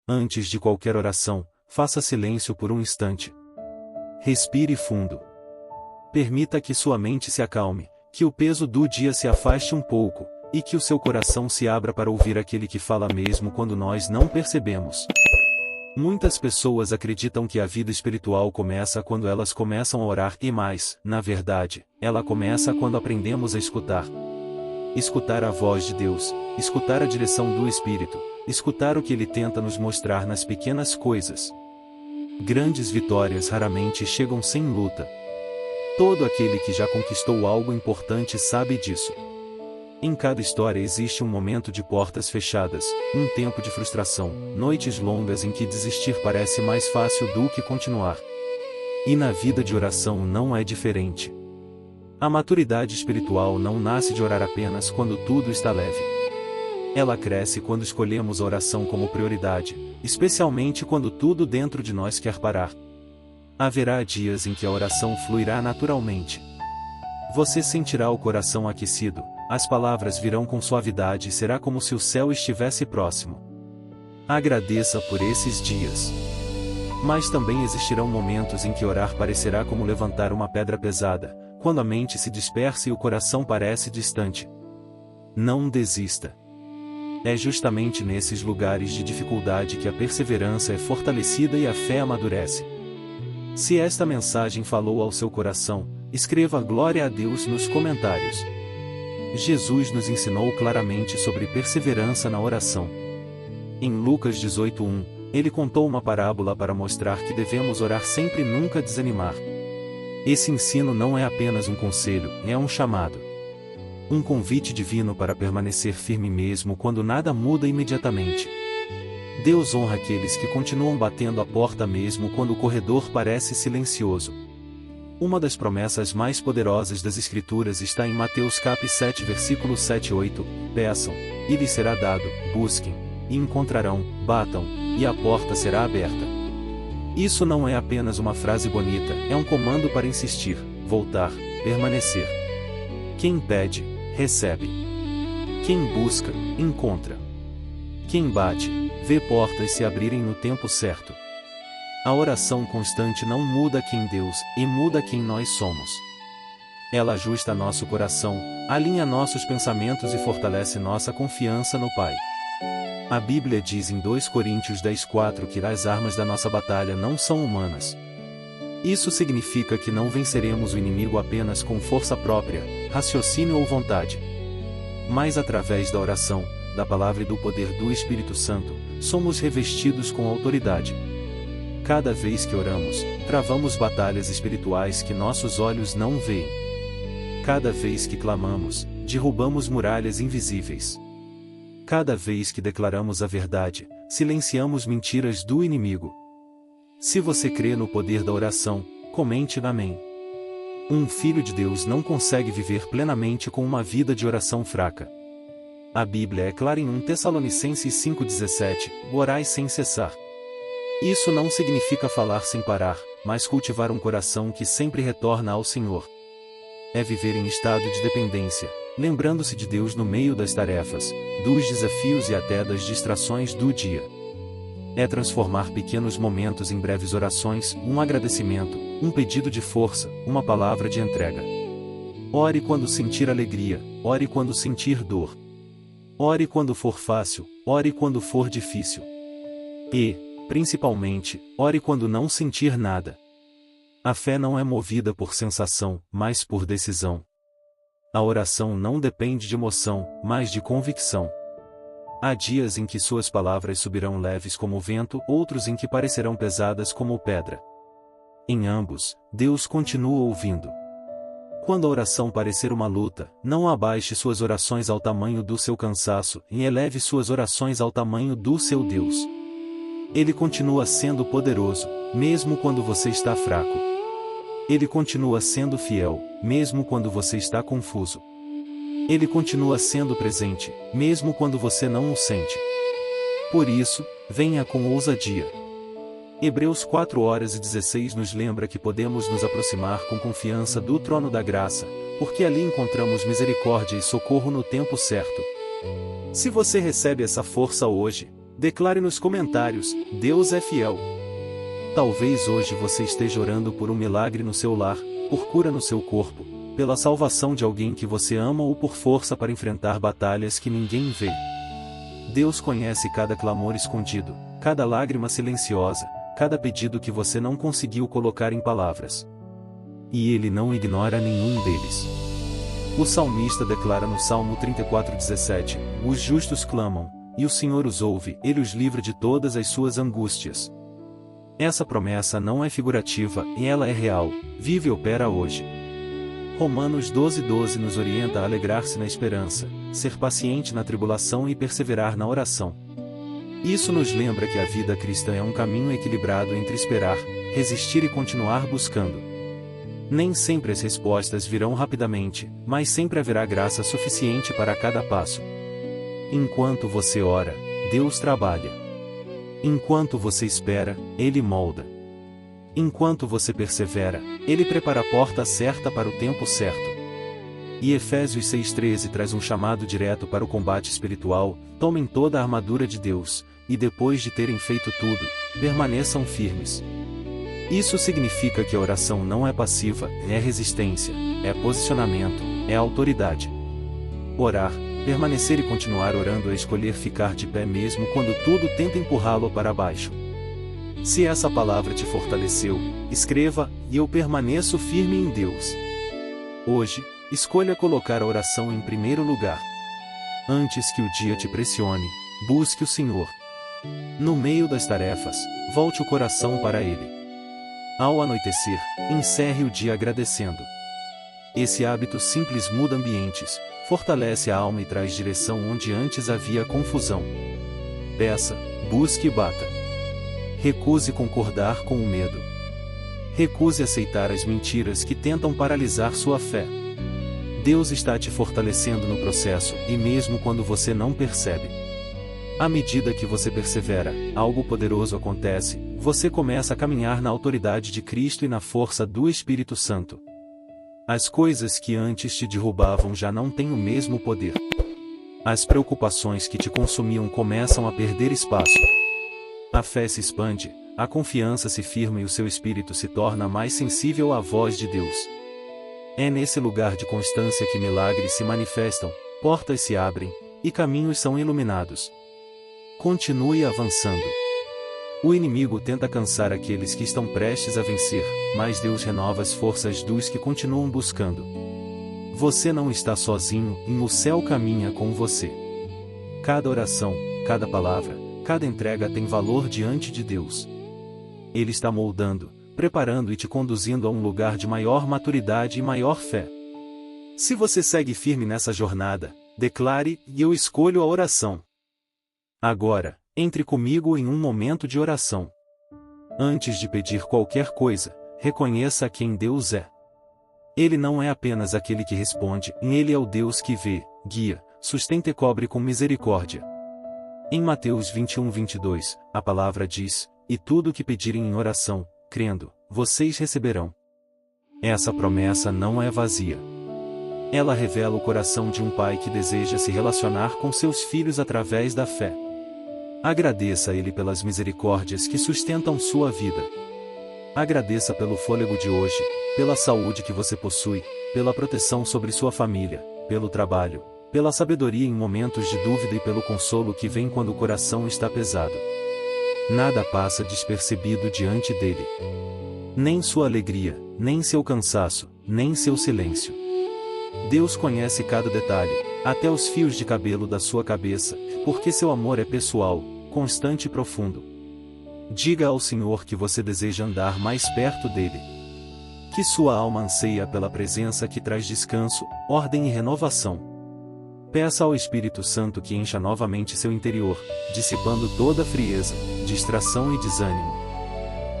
Antes de qualquer oração, faça silêncio por um instante. Respire fundo. Permita que sua mente se acalme, que o peso do dia se afaste um pouco, e que o seu coração se abra para ouvir aquele que fala mesmo quando nós não percebemos. Muitas pessoas acreditam que a vida espiritual começa quando elas começam a orar e mais, na verdade, ela começa quando aprendemos a escutar. Escutar a voz de Deus, escutar a direção do Espírito, escutar o que Ele tenta nos mostrar nas pequenas coisas. Grandes vitórias raramente chegam sem luta. Todo aquele que já conquistou algo importante sabe disso. Em cada história existe um momento de portas fechadas, um tempo de frustração, noites longas em que desistir parece mais fácil do que continuar. E na vida de oração não é diferente. A maturidade espiritual não nasce de orar apenas quando tudo está leve. Ela cresce quando escolhemos a oração como prioridade, especialmente quando tudo dentro de nós quer parar. Haverá dias em que a oração fluirá naturalmente. Você sentirá o coração aquecido, as palavras virão com suavidade e será como se o céu estivesse próximo. Agradeça por esses dias. Mas também existirão momentos em que orar parecerá como levantar uma pedra pesada, quando a mente se dispersa e o coração parece distante. Não desista. É justamente nesses lugares de dificuldade que a perseverança é fortalecida e a fé amadurece. Se esta mensagem falou ao seu coração, escreva glória a Deus nos comentários. Jesus nos ensinou claramente sobre perseverança na oração. Em Lucas 18:1, ele contou uma parábola para mostrar que devemos orar sempre e nunca desanimar. Esse ensino não é apenas um conselho, é um chamado. Um convite divino para permanecer firme mesmo quando nada muda imediatamente. Deus honra aqueles que continuam batendo a porta mesmo quando o corredor parece silencioso. Uma das promessas mais poderosas das Escrituras está em Mateus cap 7 versículos 7 e 8, peçam, e lhes será dado, busquem, e encontrarão, batam, e a porta será aberta. Isso não é apenas uma frase bonita, é um comando para insistir, voltar, permanecer. Quem pede, recebe. Quem busca, encontra. Quem bate, vê portas se abrirem no tempo certo. A oração constante não muda quem Deus, e muda quem nós somos. Ela ajusta nosso coração, alinha nossos pensamentos e fortalece nossa confiança no Pai. A Bíblia diz em 2 Coríntios 10:4 que as armas da nossa batalha não são humanas. Isso significa que não venceremos o inimigo apenas com força própria, raciocínio ou vontade. Mas através da oração, da palavra e do poder do Espírito Santo, somos revestidos com autoridade. Cada vez que oramos, travamos batalhas espirituais que nossos olhos não veem. Cada vez que clamamos, derrubamos muralhas invisíveis. Cada vez que declaramos a verdade, silenciamos mentiras do inimigo. Se você crê no poder da oração, comente amém. Um filho de Deus não consegue viver plenamente com uma vida de oração fraca. A Bíblia é clara em 1 Tessalonicenses 5,17, orai sem cessar. Isso não significa falar sem parar, mas cultivar um coração que sempre retorna ao Senhor. É viver em estado de dependência, lembrando-se de Deus no meio das tarefas, dos desafios e até das distrações do dia. É transformar pequenos momentos em breves orações, um agradecimento, um pedido de força, uma palavra de entrega. Ore quando sentir alegria, ore quando sentir dor. Ore quando for fácil, ore quando for difícil. E, principalmente, ore quando não sentir nada. A fé não é movida por sensação, mas por decisão. A oração não depende de emoção, mas de convicção. Há dias em que suas palavras subirão leves como o vento, outros em que parecerão pesadas como pedra. Em ambos, Deus continua ouvindo. Quando a oração parecer uma luta, não abaixe suas orações ao tamanho do seu cansaço, e eleve suas orações ao tamanho do seu Deus. Ele continua sendo poderoso, mesmo quando você está fraco. Ele continua sendo fiel, mesmo quando você está confuso. Ele continua sendo presente, mesmo quando você não o sente. Por isso, venha com ousadia. Hebreus 4:16 nos lembra que podemos nos aproximar com confiança do trono da graça, porque ali encontramos misericórdia e socorro no tempo certo. Se você recebe essa força hoje, Declare nos comentários: Deus é fiel. Talvez hoje você esteja orando por um milagre no seu lar, por cura no seu corpo, pela salvação de alguém que você ama ou por força para enfrentar batalhas que ninguém vê. Deus conhece cada clamor escondido, cada lágrima silenciosa, cada pedido que você não conseguiu colocar em palavras. E Ele não ignora nenhum deles. O salmista declara no Salmo 34:17: Os justos clamam, e o Senhor os ouve, Ele os livra de todas as suas angústias. Essa promessa não é figurativa, e ela é real, vive e opera hoje. Romanos 12:12 nos orienta a alegrar-se na esperança, ser paciente na tribulação e perseverar na oração. Isso nos lembra que a vida cristã é um caminho equilibrado entre esperar, resistir e continuar buscando. Nem sempre as respostas virão rapidamente, mas sempre haverá graça suficiente para cada passo. Enquanto você ora, Deus trabalha. Enquanto você espera, Ele molda. Enquanto você persevera, Ele prepara a porta certa para o tempo certo. E Efésios 6:13 traz um chamado direto para o combate espiritual: tomem toda a armadura de Deus, e depois de terem feito tudo, permaneçam firmes. Isso significa que a oração não é passiva, é resistência, é posicionamento, é autoridade. Orar, permanecer e continuar orando é escolher ficar de pé mesmo quando tudo tenta empurrá-lo para baixo. Se essa palavra te fortaleceu, escreva: e eu permaneço firme em Deus. Hoje, escolha colocar a oração em primeiro lugar. Antes que o dia te pressione, busque o Senhor. No meio das tarefas, volte o coração para Ele. Ao anoitecer, encerre o dia agradecendo. Esse hábito simples muda ambientes, fortalece a alma e traz direção onde antes havia confusão. Peça, busque e bata. Recuse concordar com o medo. Recuse aceitar as mentiras que tentam paralisar sua fé. Deus está te fortalecendo no processo, e mesmo quando você não percebe. À medida que você persevera, algo poderoso acontece, você começa a caminhar na autoridade de Cristo e na força do Espírito Santo. As coisas que antes te derrubavam já não têm o mesmo poder. As preocupações que te consumiam começam a perder espaço. A fé se expande, a confiança se firma e o seu espírito se torna mais sensível à voz de Deus. É nesse lugar de constância que milagres se manifestam, portas se abrem, e caminhos são iluminados. Continue avançando. O inimigo tenta cansar aqueles que estão prestes a vencer, mas Deus renova as forças dos que continuam buscando. Você não está sozinho, e o céu caminha com você. Cada oração, cada palavra, cada entrega tem valor diante de Deus. Ele está moldando, preparando e te conduzindo a um lugar de maior maturidade e maior fé. Se você segue firme nessa jornada, declare: e eu escolho a oração. Agora, entre comigo em um momento de oração. Antes de pedir qualquer coisa, reconheça quem Deus é. Ele não é apenas aquele que responde, Ele é o Deus que vê, guia, sustenta e cobre com misericórdia. Em Mateus 21:22, a palavra diz: e tudo o que pedirem em oração, crendo, vocês receberão. Essa promessa não é vazia. Ela revela o coração de um pai que deseja se relacionar com seus filhos através da fé. Agradeça a Ele pelas misericórdias que sustentam sua vida. Agradeça pelo fôlego de hoje, pela saúde que você possui, pela proteção sobre sua família, pelo trabalho, pela sabedoria em momentos de dúvida e pelo consolo que vem quando o coração está pesado. Nada passa despercebido diante dele. Nem sua alegria, nem seu cansaço, nem seu silêncio. Deus conhece cada detalhe, até os fios de cabelo da sua cabeça, porque seu amor é pessoal, constante e profundo. Diga ao Senhor que você deseja andar mais perto dele. Que sua alma anseia pela presença que traz descanso, ordem e renovação. Peça ao Espírito Santo que encha novamente seu interior, dissipando toda a frieza, distração e desânimo.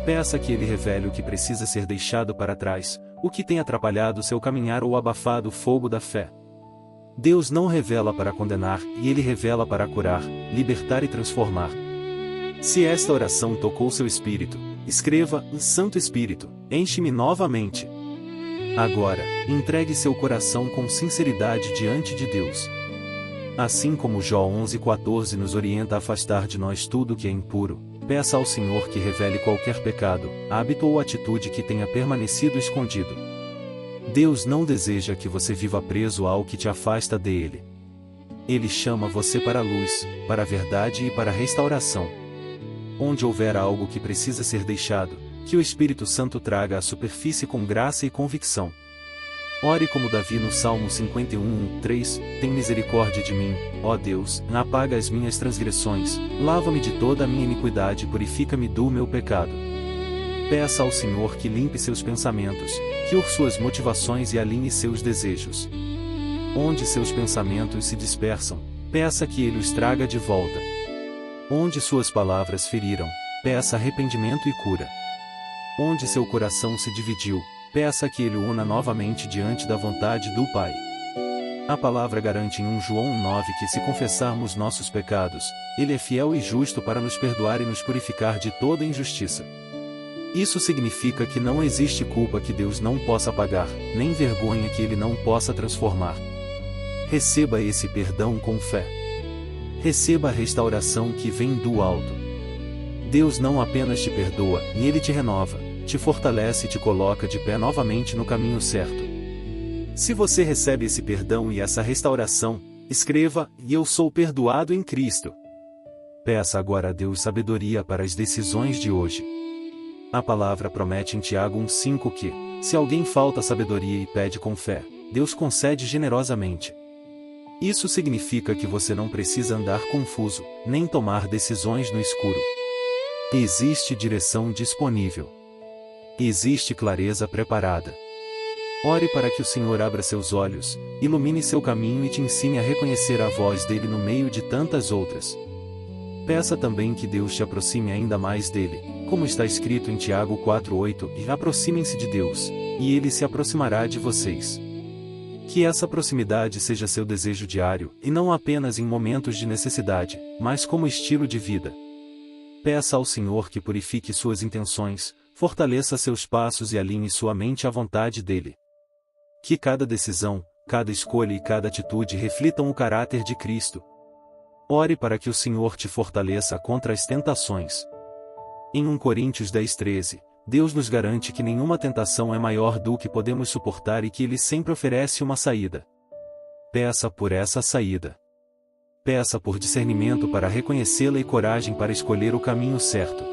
Peça que Ele revele o que precisa ser deixado para trás, o que tem atrapalhado seu caminhar ou abafado o fogo da fé. Deus não revela para condenar, e Ele revela para curar, libertar e transformar. Se esta oração tocou seu espírito, escreva: Santo Espírito, enche-me novamente. Agora, entregue seu coração com sinceridade diante de Deus. Assim como Jó 11:14 nos orienta a afastar de nós tudo que é impuro, peça ao Senhor que revele qualquer pecado, hábito ou atitude que tenha permanecido escondido. Deus não deseja que você viva preso ao que te afasta dele. Ele chama você para a luz, para a verdade e para a restauração. Onde houver algo que precisa ser deixado, que o Espírito Santo traga à superfície com graça e convicção. Ore como Davi no Salmo 51:3, tem misericórdia de mim, ó Deus, apaga as minhas transgressões, lava-me de toda a minha iniquidade e purifica-me do meu pecado. Peça ao Senhor que limpe seus pensamentos, que ure suas motivações e alinhe seus desejos. Onde seus pensamentos se dispersam, peça que Ele os traga de volta. Onde suas palavras feriram, peça arrependimento e cura. Onde seu coração se dividiu, peça que Ele o una novamente diante da vontade do Pai. A palavra garante em 1 João 9 que se confessarmos nossos pecados, Ele é fiel e justo para nos perdoar e nos purificar de toda injustiça. Isso significa que não existe culpa que Deus não possa apagar, nem vergonha que Ele não possa transformar. Receba esse perdão com fé. Receba a restauração que vem do alto. Deus não apenas te perdoa, e Ele te renova, te fortalece e te coloca de pé novamente no caminho certo. Se você recebe esse perdão e essa restauração, escreva: "E eu sou perdoado em Cristo". Peça agora a Deus sabedoria para as decisões de hoje. A palavra promete em Tiago 1:5 que, se alguém falta sabedoria e pede com fé, Deus concede generosamente. Isso significa que você não precisa andar confuso, nem tomar decisões no escuro. Existe direção disponível. Existe clareza preparada. Ore para que o Senhor abra seus olhos, ilumine seu caminho e te ensine a reconhecer a voz dele no meio de tantas outras. Peça também que Deus te aproxime ainda mais dele, como está escrito em Tiago 4:8, e aproximem-se de Deus, e ele se aproximará de vocês. Que essa proximidade seja seu desejo diário, e não apenas em momentos de necessidade, mas como estilo de vida. Peça ao Senhor que purifique suas intenções, fortaleça seus passos e alinhe sua mente à vontade dele. Que cada decisão, cada escolha e cada atitude reflitam o caráter de Cristo. Ore para que o Senhor te fortaleça contra as tentações. Em 1 Coríntios 10:13, Deus nos garante que nenhuma tentação é maior do que podemos suportar e que Ele sempre oferece uma saída. Peça por essa saída. Peça por discernimento para reconhecê-la e coragem para escolher o caminho certo.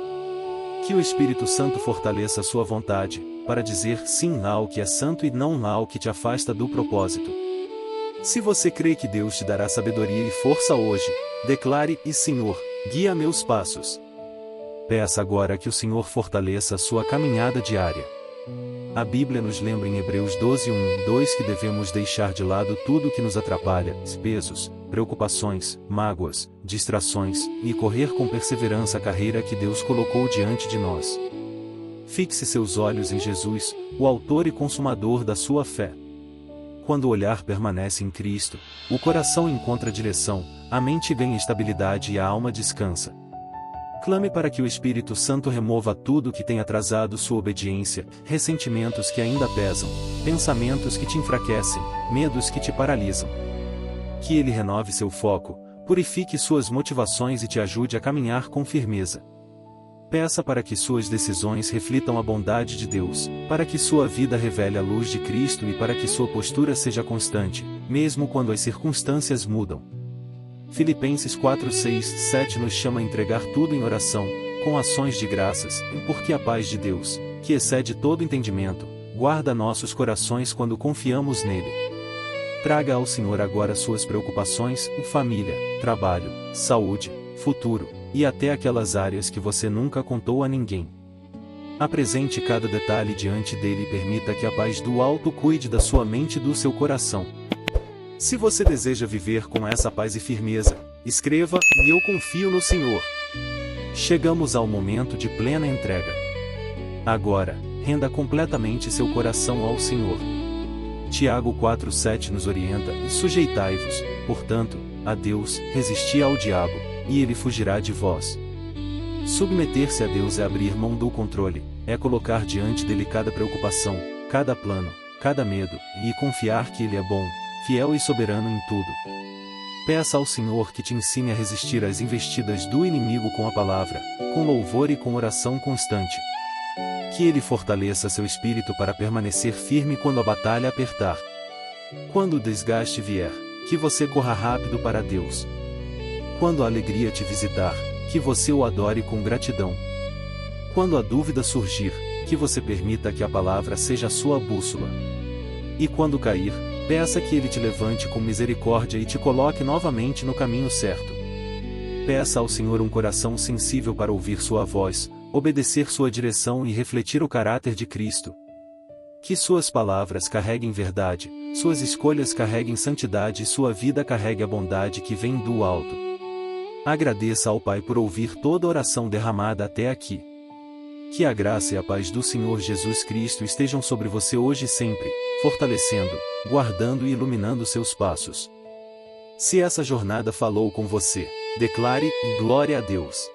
Que o Espírito Santo fortaleça sua vontade, para dizer sim ao que é santo e não ao que te afasta do propósito. Se você crê que Deus te dará sabedoria e força hoje, declare: "E Senhor, guia meus passos". Peça agora que o Senhor fortaleça a sua caminhada diária. A Bíblia nos lembra em Hebreus 12:1-2 que devemos deixar de lado tudo que nos atrapalha, pesos, preocupações, mágoas, distrações, e correr com perseverança a carreira que Deus colocou diante de nós. Fixe seus olhos em Jesus, o autor e consumador da sua fé. Quando o olhar permanece em Cristo, o coração encontra direção, a mente ganha estabilidade e a alma descansa. Clame para que o Espírito Santo remova tudo que tem atrasado sua obediência, ressentimentos que ainda pesam, pensamentos que te enfraquecem, medos que te paralisam. Que Ele renove seu foco, purifique suas motivações e te ajude a caminhar com firmeza. Peça para que suas decisões reflitam a bondade de Deus, para que sua vida revele a luz de Cristo e para que sua postura seja constante, mesmo quando as circunstâncias mudam. Filipenses 4:6-7 nos chama a entregar tudo em oração, com ações de graças, porque a paz de Deus, que excede todo entendimento, guarda nossos corações quando confiamos nele. Traga ao Senhor agora suas preocupações, família, trabalho, saúde, futuro, e até aquelas áreas que você nunca contou a ninguém. Apresente cada detalhe diante dele e permita que a paz do alto cuide da sua mente e do seu coração. Se você deseja viver com essa paz e firmeza, escreva: "E eu confio no Senhor". Chegamos ao momento de plena entrega. Agora, renda completamente seu coração ao Senhor. Tiago 4:7 nos orienta: "E sujeitai-vos, portanto, a Deus, resisti ao diabo, e ele fugirá de vós". Submeter-se a Deus é abrir mão do controle, é colocar diante dele cada preocupação, cada plano, cada medo, e confiar que ele é bom, fiel e soberano em tudo. Peça ao Senhor que te ensine a resistir às investidas do inimigo com a palavra, com louvor e com oração constante. Que Ele fortaleça seu espírito para permanecer firme quando a batalha apertar. Quando o desgaste vier, que você corra rápido para Deus. Quando a alegria te visitar, que você o adore com gratidão. Quando a dúvida surgir, que você permita que a palavra seja a sua bússola. E quando cair, peça que Ele te levante com misericórdia e te coloque novamente no caminho certo. Peça ao Senhor um coração sensível para ouvir sua voz, obedecer sua direção e refletir o caráter de Cristo. Que suas palavras carreguem verdade, suas escolhas carreguem santidade e sua vida carregue a bondade que vem do alto. Agradeça ao Pai por ouvir toda a oração derramada até aqui. Que a graça e a paz do Senhor Jesus Cristo estejam sobre você hoje e sempre, fortalecendo, guardando e iluminando seus passos. Se essa jornada falou com você, declare: glória a Deus.